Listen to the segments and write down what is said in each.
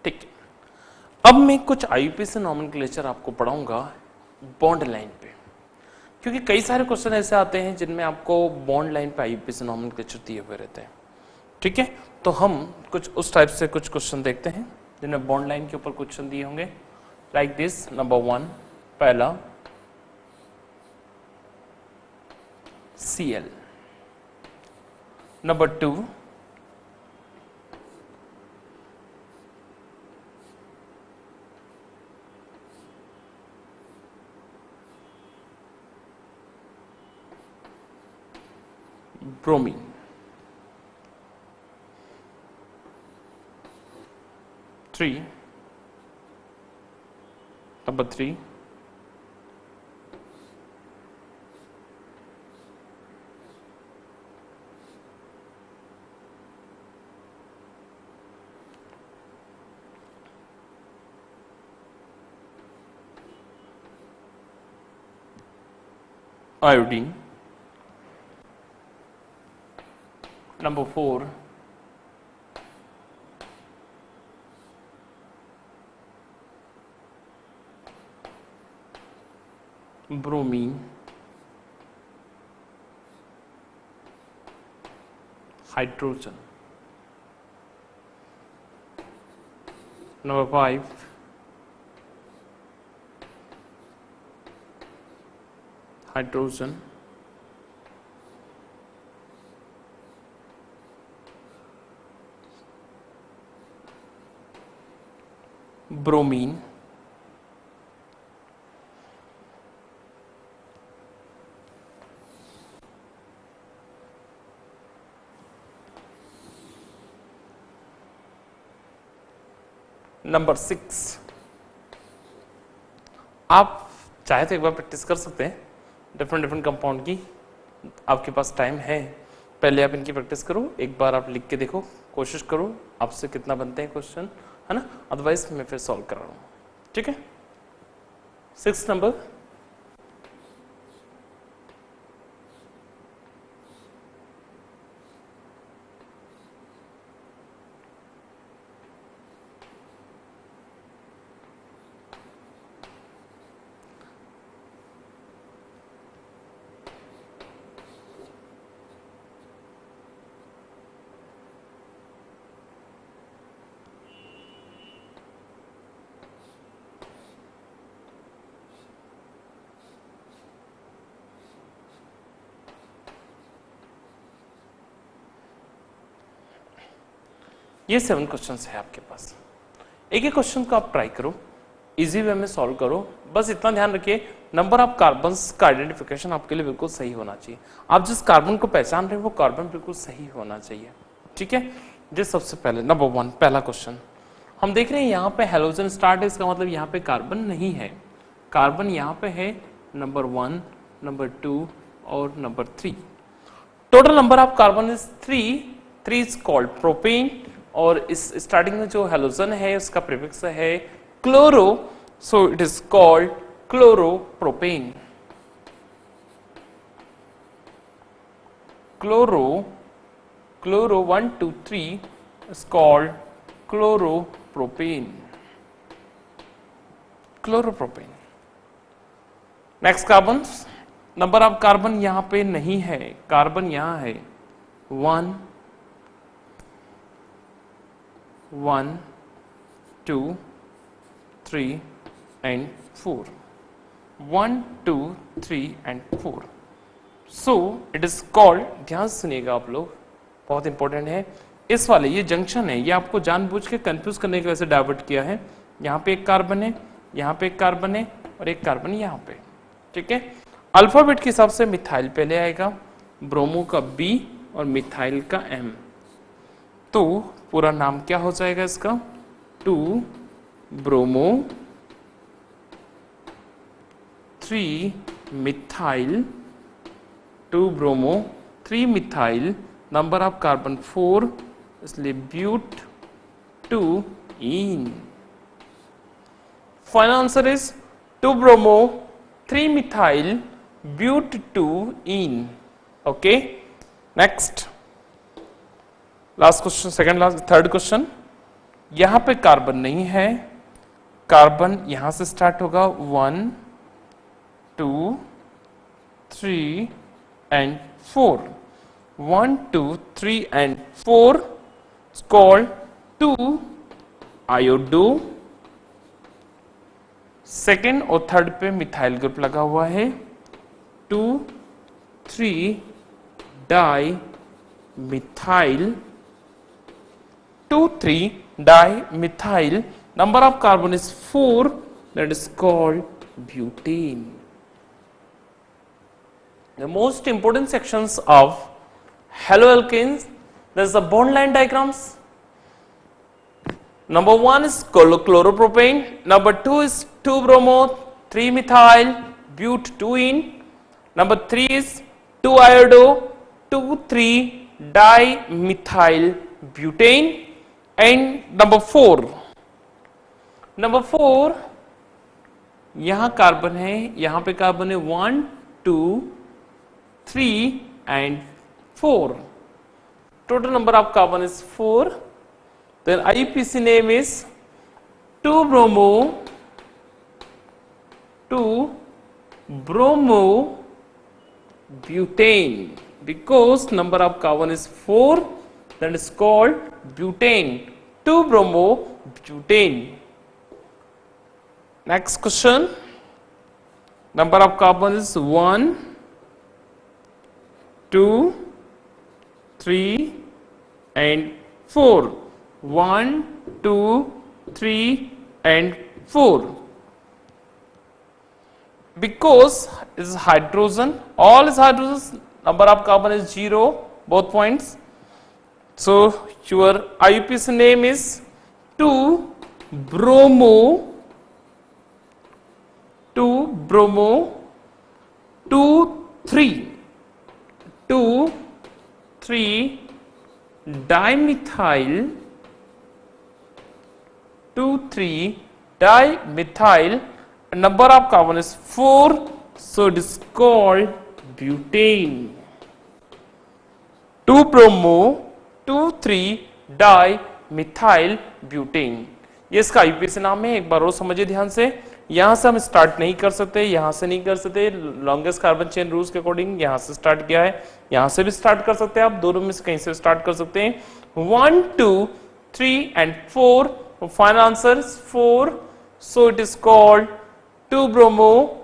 ठीक है, अब मैं कुछ आईयूपीएसी नॉमेनक्लेचर आपको पढ़ाऊंगा बॉन्ड लाइन पे, क्योंकि कई सारे क्वेश्चन ऐसे आते हैं जिनमें आपको बॉन्ड लाइन पे आईयूपीएसी नॉमेनक्लेचर दिए हुए रहते हैं। ठीक है, तो हम कुछ उस टाइप से कुछ क्वेश्चन देखते हैं जिनमें बॉन्ड लाइन के ऊपर क्वेश्चन दिए होंगे, लाइक दिस। नंबर 1 पहला Cl, number 2 bromine, number 3 iodine, number 4 bromine, hydrogen, number 5 hydrogen, bromine, number 6। आप चाहे तो एक बार प्रैक्टिस कर सकते हैं डिफरेंट कंपाउंड की, आपके पास टाइम है, पहले आप इनकी प्रैक्टिस करो, एक बार आप लिख के देखो, कोशिश करो आपसे कितना बनते हैं क्वेश्चन, है ना, अदरवाइज मैं फिर सॉल्व कर रहा हूं। ठीक है, 6 नंबर ये 7 क्वेश्चंस है आपके पास। एक एक क्वेश्चन को आप ट्राई करो, इजी वे में सॉल्व करो, बस इतना ध्यान रखिए नंबर ऑफ कार्बन्स का आइडेंटिफिकेशन आपके लिए बिल्कुल सही होना चाहिए। आप जिस कार्बन को पहचान रहे हैं वो कार्बन बिल्कुल सही होना चाहिए। ठीक है, जी सबसे पहले नंबर 1 पहला क्वेश्चन हम देख रहे हैं, यहाँ पे हेलोजन स्टार्ट है, इसका मतलब यहाँ पे कार्बन नहीं है, कार्बन यहाँ पे है नंबर 1, नंबर 2 और number 3। Total number of carbon is 3 is called propane, और इस स्टार्टिंग में जो हेलोजन है उसका प्रीफिक्स है chloro, so it is called chloropropane. Chloro 1 2 3 is called chloropropane. Next carbon, number of carbon यहां पे नहीं है, कार्बन यहां है 1 1 2 3 and 4, 1 2 3 and 4, so it is called, ध्यान सुनिएगा आप लोग, बहुत इंपॉर्टेंट है, इस वाले ये जंक्शन है, ये आपको जानबूझ के कंफ्यूज करने की वजह से डाइवर्ट किया है। यहाँ पे एक कार्बन है, यहाँ पे एक कार्बन है और एक कार्बन यहाँ पे। ठीक है, अल्फाबेट के हिसाब से मिथाइल पहले आएगा, ब्रोमो का बी और मिथाइल का एम, तो पूरा नाम क्या हो जाएगा इसका 2 bromo 3 methyl, 2 bromo 3 methyl, number of carbon 4, इसलिए but 2 ene. Final answer is 2 bromo 3 methyl but 2 ene. Okay, next last question, second last, third question, यहां पे कार्बन नहीं है, कार्बन यहां से स्टार्ट होगा 1 2 3 and 4, 1 2 3 and 4 called 2 iodo. Second और third पे मिथाइल ग्रुप लगा हुआ है, 2 3 di methyl, 2 3 di methyl, number of carbon is 4, that is called butane. The most important sections of haloalkanes, there is the bond line diagrams. Number 1 is chloropropane, number 2 is 2-bromo 3-methyl but 2-ene, number 3 is 2-iodo 2,3-dimethyl butane, and number 4 यहां carbon है, यहां पे carbon है 1 2 3 and 4, total number of carbon is 4. Then IUPAC name is 2-bromo 2-bromobutane, because number of carbon is 4, that is called butane, 2-bromobutane. Next question, number of carbon is 1 2 3 and 4, 1 2 3 and 4, because it is hydrogen, all is hydrogen, number of carbon is 0 both points. So your IUPAC name is 2-bromo 2-3-dimethyl 2,3-dimethyl, number of carbon is 4, so it is called butane, 2-bromo 2,3-dimethyl butane. ये इसका IUPAC नाम है, एक बार और समझिए ध्यान से। यहां से हम स्टार्ट नहीं कर सकते, यहां से नहीं कर सकते, लॉन्गेस्ट कार्बन चेन रूल्स के अकॉर्डिंग यहां से स्टार्ट किया है, यहां से भी स्टार्ट कर सकते हैं आप, दोनों में से कहीं से स्टार्ट कर सकते हैं। 1 2 3 and 4, final answer is 4, so it is called 2-bromo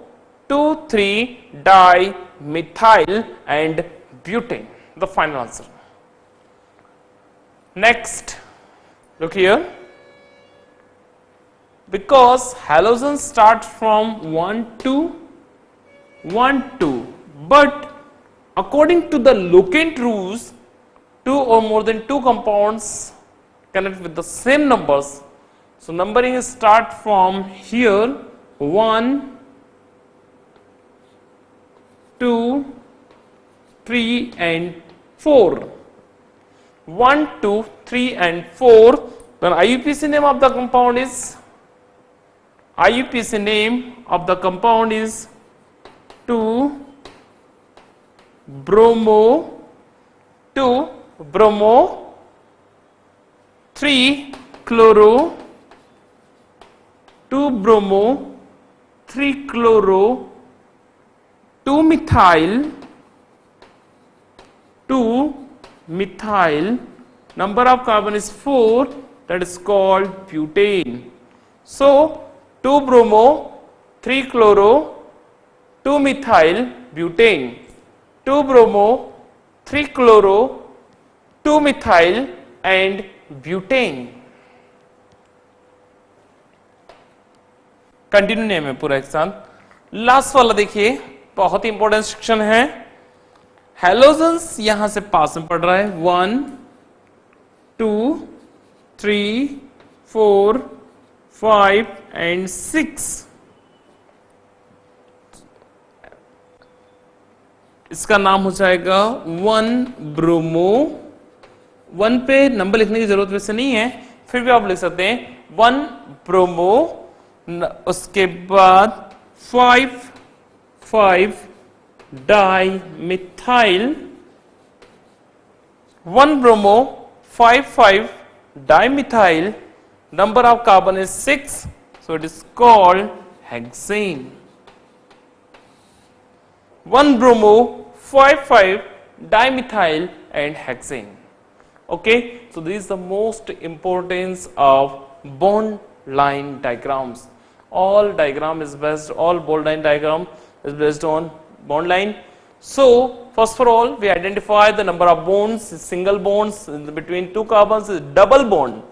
2,3-dimethyl and butane, the final answer. Next, look here, because halogens start from 1 2, but according to the locant rules, 2 or more than 2 compounds connect with the same numbers, so numbering is start from here 1 2 3 and 4, 1 2 3 and 4. Then IUPAC name of the compound is 2-bromo 3-chloro 2-methyl 2-methyl, number of carbon is 4, that is called butane. So 2-bromo 3-chloro 2-methyl butane, 2-bromo 3-chloro 2-methyl and butane. Continue name है पूरा एक साथ। Last वाला देखिए, बहुत ही important section है, halogens यहां से पास में पड़ रहा है 1 2 3 4 5 and 6, इसका नाम हो जाएगा 1-bromo, 1 पे नंबर लिखने की जरूरत वैसे नहीं है, फिर भी आप लिख सकते हैं 1-bromo, उसके बाद 5,5-dimethyl, 1-bromo 5,5-dimethyl, Number of carbon is 6, so it is called hexane. 1 bromo, 5 dimethyl and hexane. Okay, so this is the most importance of bond line diagrams. All diagram is based, all bond line diagram is based on bond line. So first of all, we identify the number of bonds, single bonds between two carbons is double bond.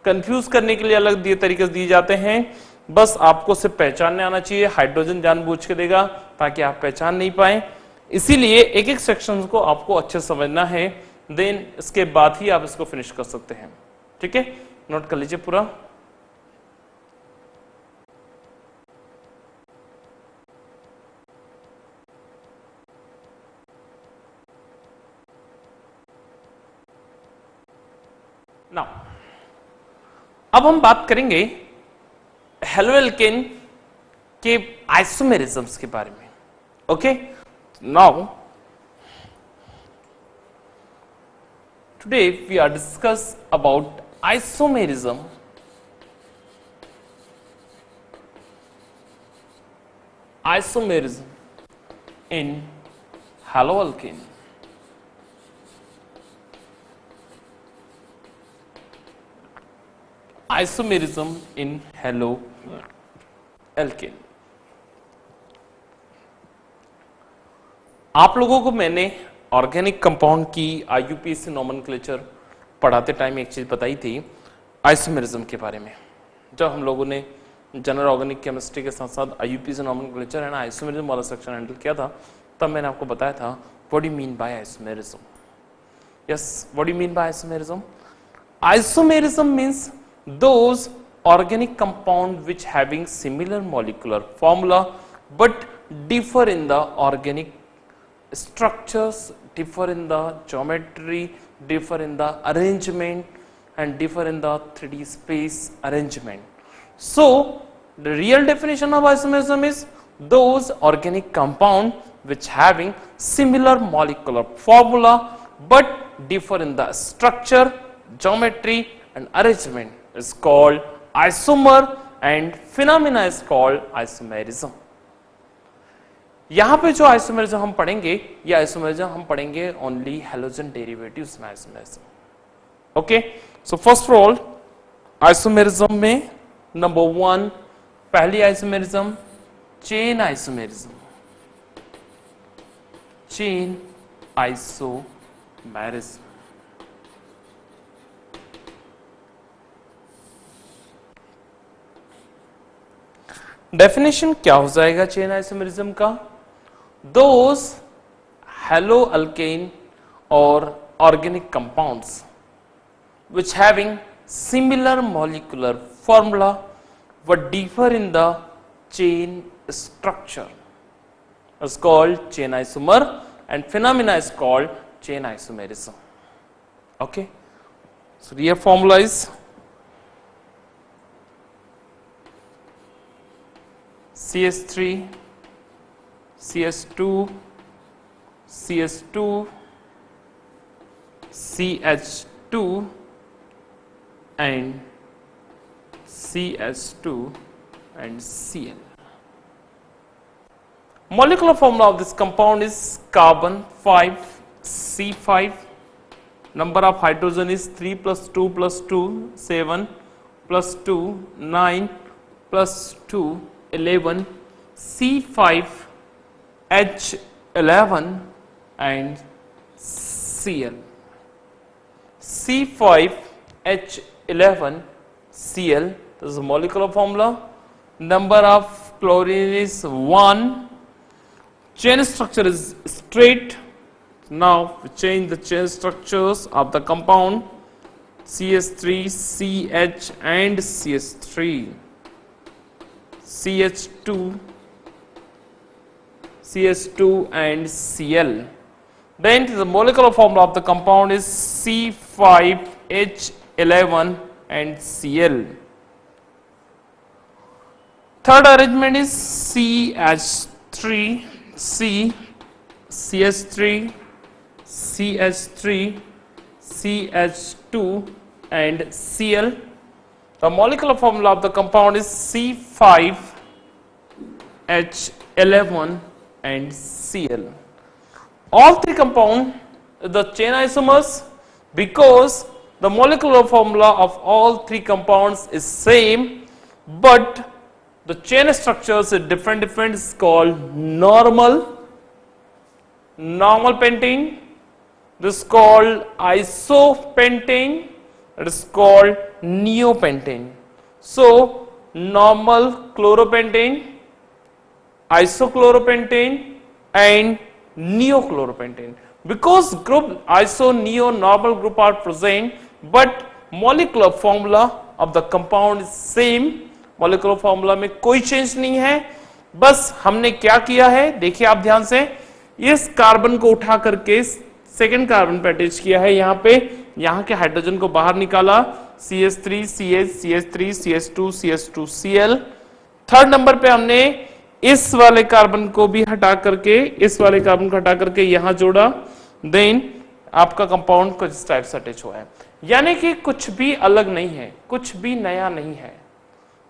Confuse करने के लिए अलग दिए तरीके दिए जाते हैं, बस आपको सिर्फ पहचानने आना चाहिए. हाइड्रोजन जानबूझ के देगा ताकि आप पहचान नहीं पाए, इसीलिए एक एक सेक्शन को आपको अच्छे समझना है, देन इसके बाद ही आप इसको फिनिश कर सकते हैं. ठीक है, नोट कर लीजिए पूरा. नाउ अब हम बात करेंगे हेलोएल्केन के आइसोमेरिज्म्स के बारे में. Okay, now today we are discuss about isomerism in haloalkane. Isomerism in haloalkane. आप लोगों को मैंने ऑर्गेनिक कंपाउंड की आईयूपीएसी नोमेनक्लेचर पढ़ाते टाइम एक चीज बताई थी आइसोमेरिज्म के बारे में. जब हम लोगों ने जनरल ऑर्गेनिक केमिस्ट्री के साथ साथ आईयूपीएसी नोमेनक्लेचर एंड आइसोमेरिज्म वाला सेक्शन हैंडल किया था, तब मैंने आपको बताया था what do you mean by isomerism. Yes, what do you mean by isomerism? Isomerism means those organic compound which having similar molecular formula but differ in the organic structures, differ in the geometry, differ in the arrangement and differ in the 3D space arrangement. So the real definition of isomerism is those organic compound which having similar molecular formula but differ in the structure, geometry and arrangement is called isomer and phenomena is called isomerism. यहां पे जो isomerism हम पढ़ेंगे, ये isomerism हम पढ़ेंगे only halogen derivatives में isomerism. Okay, so first of all isomerism में नंबर 1 पहली isomerism chain isomerism. Chain isomerism definition क्या हो जाएगा चेन आइसोमेरिज्म का? Those haloalkane or organic compounds which having similar molecular formula but differ in the chain structure is called chain isomer and phenomena is called chain isomerism. Okay, so real formula is CS3 CS2 CS2 CH2 and CH2 and Cl. Molecular formula of this compound is carbon 5 C5. Number of hydrogen is 3 plus 2 plus 2 7 plus 2 9 plus 2 11 C5 H11 and Cl. C5 H11 Cl, this is the molecular formula. Number of chlorine is 1. Chain structure is straight. Now we change the chain structures of the compound CS3 CH and CS3 CH2 CS2 and Cl. Then the molecular formula of the compound is C5H11 and Cl. Third arrangement is CH3 C CH3 CH3 CH2 and Cl. The molecular formula of the compound is C5H11 and Cl. All three compound the chain isomers because the molecular formula of all three compounds is same, but the chain structures is different. It's called normal pentane. This is called isopentane. It is called neopentane. So normal chloropentane, isochloropentane and neochloropentane. Because group iso, neo, normal group are present, but molecular formula of the compound is same. molecular formula में कोई change नहीं है. बस हमने क्या किया है, देखिए आप ध्यान से, इस कार्बन को उठा करके सेकेंड कार्बन पे अटैच किया है. यहाँ पे यहाँ के हाइड्रोजन को बाहर निकाला, CH3 CH, CH3 CH2 CH2 Cl. Third number पे हमने इस वाले कार्बन को भी हटा करके, इस वाले कार्बन को हटा करके यहां जोड़ा. देन आपका कंपाउंड कुछ इस टाइप से अटैच हुआ है. यानी कि कुछ भी अलग नहीं है, कुछ भी नया नहीं है.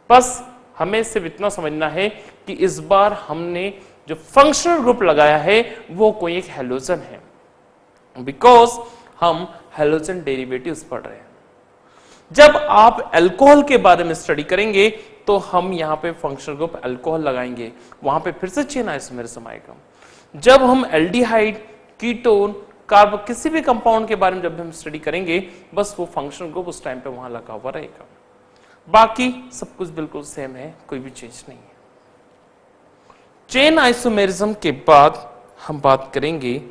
बस हमें सिर्फ इतना समझना है कि इस बार हमने जो फंक्शनल ग्रुप लगाया है वो कोई एक हैलोजन है, बिकॉज हम हैलोजन डेरिवेटिव्स पढ़ रहे हैं. जब आप अल्कोहल के बारे में स्टडी करेंगे तो हम यहां पे फंक्शनल ग्रुप अल्कोहल लगाएंगे, वहां पे फिर से चेन आइसोमेरिज्म आएगा. जब हम एल्डिहाइड, कीटोन, कार्ब, किसी भी कंपाउंड के बारे में जब हम स्टडी करेंगे, बस वो फंक्शनल ग्रुप उस टाइम पे वहां लगा हुआ रहेगा. बाकी सब कुछ बिल्कुल सेम है, कोई भी चेंज नहीं है. चेन आइसोमेरिज्म के बाद हम बात करेंगे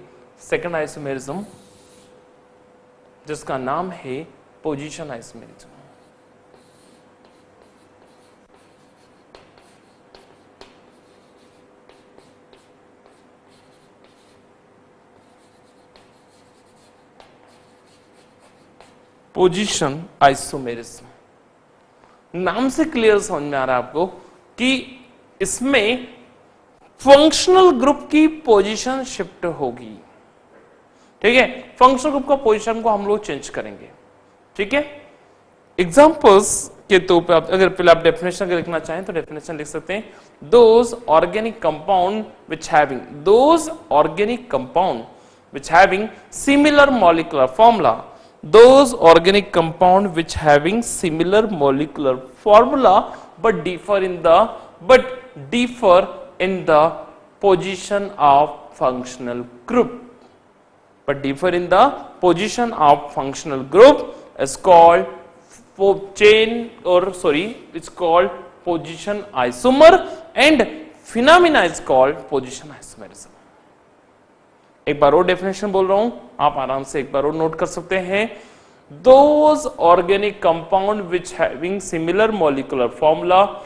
सेकंड आइसोमेरिज्म, जिसका नाम है पोजीशन आइसोमेरिज्म. पोजीशन आइसोमेरिज्म नाम से क्लियर समझ में आ रहा है आपको कि इसमें फंक्शनल ग्रुप की पोजीशन शिफ्ट होगी. ठीक है, फंक्शनल ग्रुप का पोजीशन को हम लोग चेंज करेंगे. ठीक है, एग्जांपल्स के तौर पे आप अगर पहले आप डेफिनेशन अगर लिखना चाहें तो डेफिनेशन लिख सकते हैं. Those organic compound which having similar molecular formula, those organic compound which having similar molecular formula but differ in the position of functional group, is called it's called position isomer, and phenomena is called position isomerism. एक बार और definition बोल रहा हूं, आप आराम से एक बार और नोट कर सकते हैं. Those organic compound which having similar molecular formula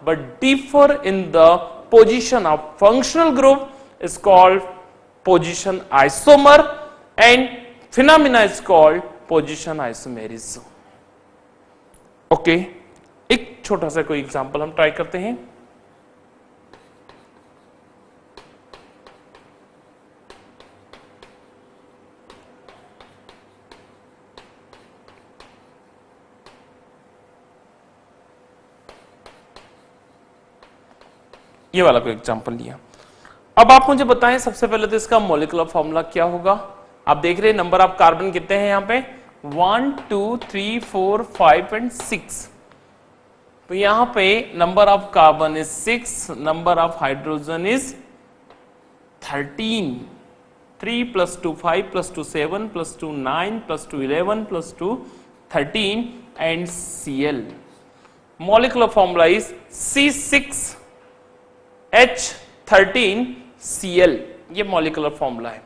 but differ in the position of functional group is called position isomer, and phenomena is called position isomerism. Okay, एक छोटा सा कोई एग्जांपल हम ट्राई करते हैं. ये वाला कोई एग्जांपल लिया. अब आप मुझे बताएं सबसे पहले तो इसका मॉलिक्यूलर फॉर्मूला क्या होगा. आप देख रहे हैं नंबर ऑफ कार्बन कितने हैं यहां पे, 1 2 3 4 5 एंड 6. तो यहां पे number of carbon is 6, number of hydrogen is 13. 3 + 2 5 + 2 7 + 2 9 + 2 11 + 2 13 and Cl. Molecular formula is C6H13Cl. ये मॉलिक्यूलर फॉर्मूला है.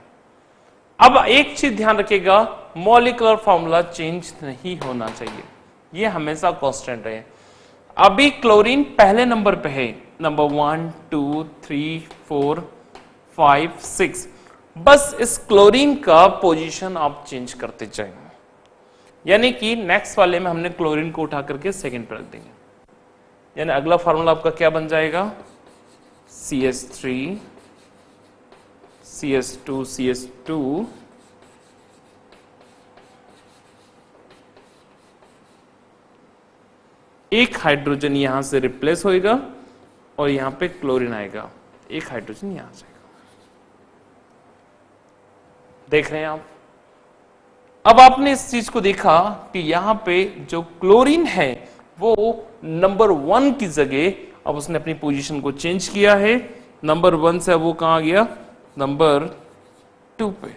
अब एक चीज ध्यान रखिएगा, मॉलिक्यूलर फॉर्मूला चेंज नहीं होना चाहिए, ये हमेशा कांस्टेंट रहे. अभी क्लोरीन पहले नंबर पे है, नंबर 1 2 3 4 5 6. बस इस क्लोरीन का पोजीशन आप चेंज करते जाएंगे. यानी कि नेक्स्ट वाले में हमने क्लोरीन को उठा करके सेकंड पे रख देंगे. यानी अगला फार्मूला आपका क्या बन जाएगा, CH3 CH2 CH2 एक हाइड्रोजन यहां से रिप्लेस होएगा और यहां पे क्लोरीन आएगा, एक हाइड्रोजन यहां से। देख रहे हैं आप? अब आपने इस चीज को देखा कि यहां पे जो क्लोरीन है वो नंबर 1 की जगह अब उसने अपनी पोजीशन को चेंज किया है, नंबर 1 से वो कहां गया, नंबर 2 पे।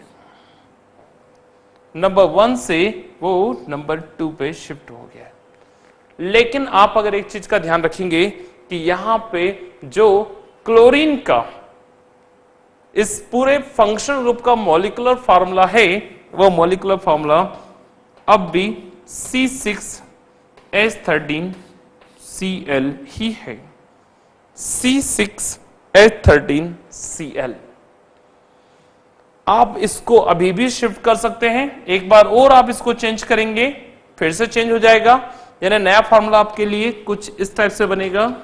नंबर 1 से वो नंबर 2 पे शिफ्ट हो गया। लेकिन आप अगर एक चीज का ध्यान रखेंगे कि यहां पे जो क्लोरीन का इस पूरे फंक्शनल ग्रुप का मॉलिक्यूलर फार्मूला है, वो मॉलिक्यूलर फार्मूला अब भी C6H13Cl ही है, C6H13Cl। आप इसको अभी भी शिफ्ट कर सकते हैं, एक बार और आप इसको चेंज करेंगे फिर से चेंज हो जाएगा, यानी नया फार्मूला आपके लिए कुछ इस टाइप से बनेगा।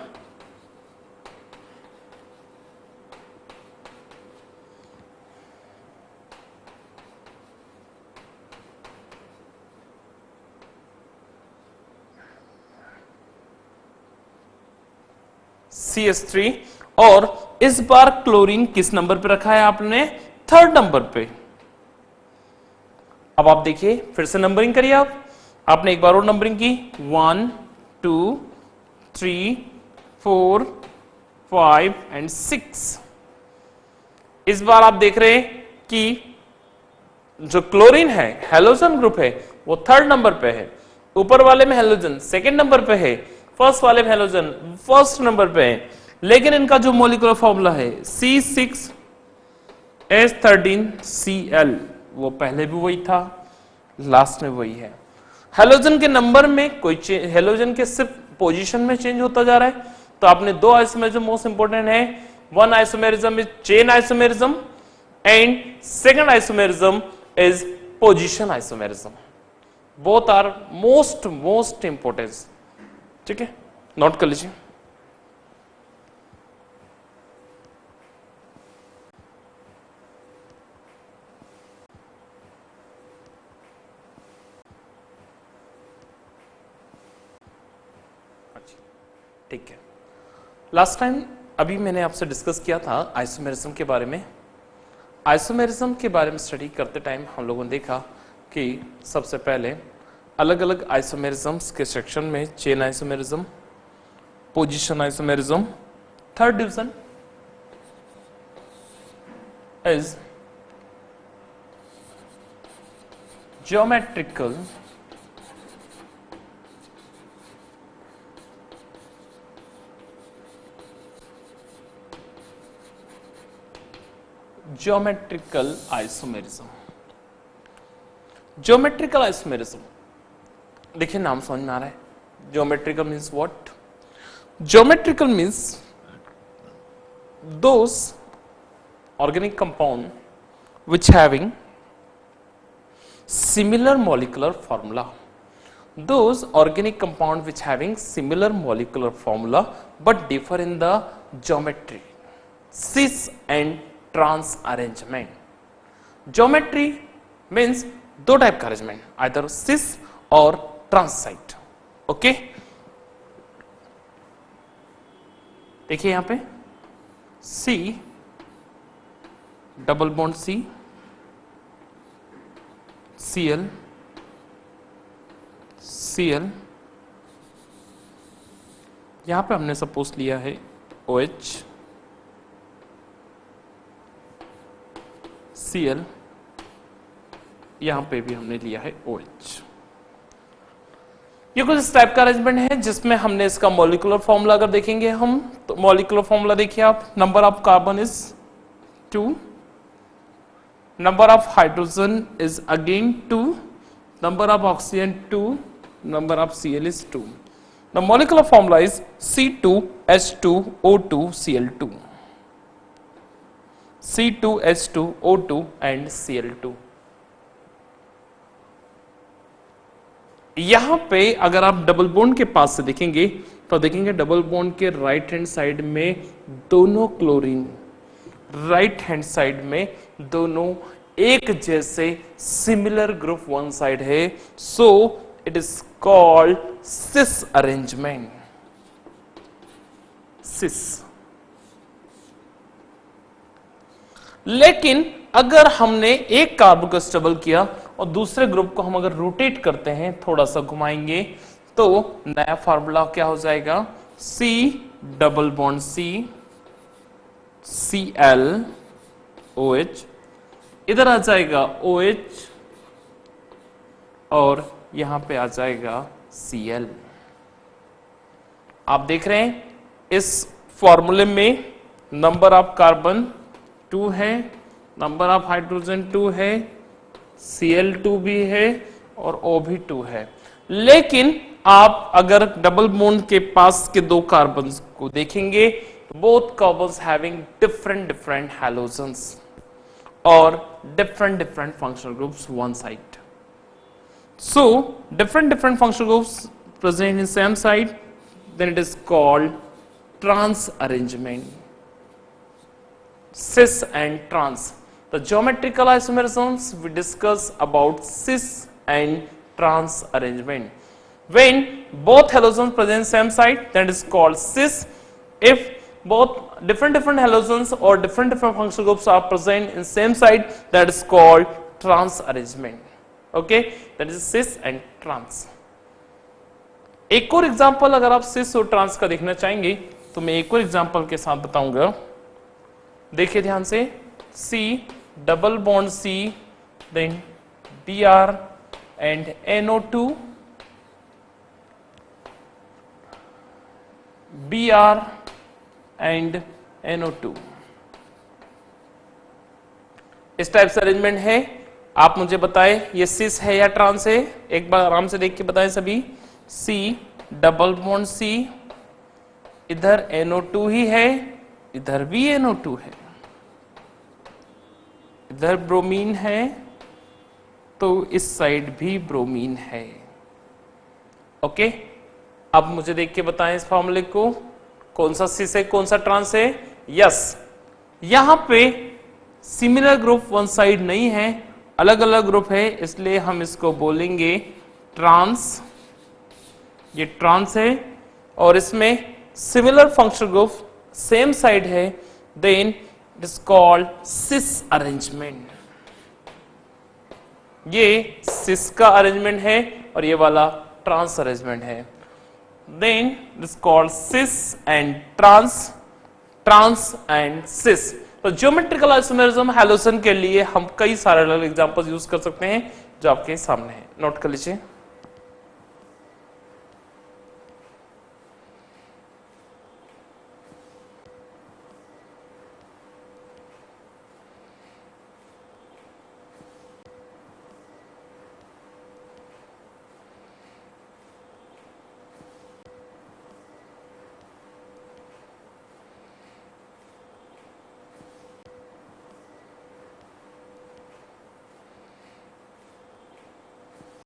CH3 और इस बार क्लोरीन किस नंबर पे रखा है आपने, 3rd नंबर पे। अब आप देखिए फिर से नंबरिंग करिए आपने एक बार और नंबरिंग की 1 2 3 4 5 एंड 6। इस बार आप देख रहे हैं कि जो क्लोरीन है हेलोजन ग्रुप है वो 3rd नंबर पे है, ऊपर वाले में हेलोजन 2nd नंबर पे है, फर्स्ट वाले में हेलोजन 1st नंबर पे है। लेकिन इनका जो मॉलिक्यूलर फॉर्मूला है C6H13Cl वो पहले भी वही था, लास्ट में वही है। हेलोजन के नंबर में कोई हेलोजन के सिर्फ पोजीशन में चेंज होता जा रहा है। तो आपने 2 आइसोमेरिज्म मोस्ट इंपोर्टेंट है, 1 isomerism is chain isomerism and 2nd isomerism is position isomerism. Both are most important. ठीक है, नोट कर लीजिए। ठीक है, लास्ट टाइम अभी मैंने आपसे डिस्कस किया था आइसोमेरिज्म के बारे में। आइसोमेरिज्म के बारे में स्टडी करते टाइम हम लोगों ने देखा कि सबसे पहले अलग अलग आइसोमेरिज्म्स के सेक्शन में chain isomerism, position isomerism, 3rd division is geometrical isomerism. Geometrical isomerism, देखिए नाम समझ में आ रहा है। Geometrical means what? Geometrical means those organic compound which having similar molecular formula, those organic compound which having similar molecular formula but differ in the geometry, cis and trans arrangement. Geometry means 2 type का arrangement, either cis और trans site. Okay, देखिए यहां पे C double bond C, Cl, Cl, यहां पे हमने suppose लिया है OH, Cl, यहां पे भी हमने लिया है OH। ये कुछ इस टाइप का अरेंजमेंट है जिसमें हमने इसका मॉलिक्यूलर फॉर्मूला अगर देखेंगे हम, तो मॉलिक्यूलर फॉर्मूला देखिए आप, number of carbon is 2, number of hydrogen is again 2, number of oxygen 2, number of Cl is 2. The molecular formula is C2H2O2Cl2, C2H2O2 and Cl2। यहां पे अगर आप डबल बॉन्ड के पास से देखेंगे तो देखेंगे डबल बॉन्ड के राइट हैंड साइड में दोनों क्लोरीन, राइट हैंड साइड में दोनों एक जैसे सिमिलर ग्रुप 1 साइड है। सो it is called cis arrangement. cis. लेकिन अगर हमने एक कार्बन को स्टेबल किया और दूसरे ग्रुप को हम अगर रोटेट करते हैं, थोड़ा सा घुमाएंगे, तो नया फार्मूला क्या हो जाएगा? C double bond C Cl OH, इधर आ जाएगा OH और यहां पे आ जाएगा Cl। आप देख रहे हैं इस फॉर्मूले में नंबर ऑफ कार्बन 2 है, नंबर ऑफ हाइड्रोजन 2 है, Cl2 भी है और O भी 2 है। लेकिन आप अगर डबल बॉन्ड के पास के दो कार्बन को देखेंगे तो both carbons having different halogens और different functional groups one side. So different functional groups present in same site, then it is called trans arrangement. Cis and trans. The geometrical isomerisms we discuss about cis and trans arrangement. When both halogens present same site, then it is called cis. If both different halogens or different functional groups are present in same site, that is called trans arrangement. Okay, that is cis and trans. एक और example अगर आप cis और trans का देखना चाहेंगे तो मैं एक और एग्जांपल के साथ बताऊंगा। देखिए ध्यान से, C double bond C, then Br and NO2, Br and NO2, इस टाइप से अरेंजमेंट है। आप मुझे बताएं ये सिस है या ट्रांस है? एक बार आराम से देख के बताएं सभी। C डबल बॉन्ड C, इधर NO2 ही है, इधर भी NO2 है, इधर ब्रोमीन है तो इस साइड भी ब्रोमीन है। ओके, अब मुझे देख के बताएं इस फॉर्मूले को, कौन सा सिस है कौन सा ट्रांस है? यस, यहां पे सिमिलर ग्रुप वन साइड नहीं है, अलग अलग ग्रुप है, इसलिए हम इसको बोलेंगे ट्रांस। ये ट्रांस है और इसमें similar functional group same side है, then it is called cis arrangement. ये सिस का अरेंजमेंट है और ये वाला ट्रांस अरेंजमेंट है, then it is called cis and trans, trans and cis. तो ज्योमेट्रिकल आइसोमेरिज्म हैलोजन के लिए हम कई सारे अलग एग्जांपल्स यूज कर सकते हैं जो आपके सामने है, नोट कर लीजिए।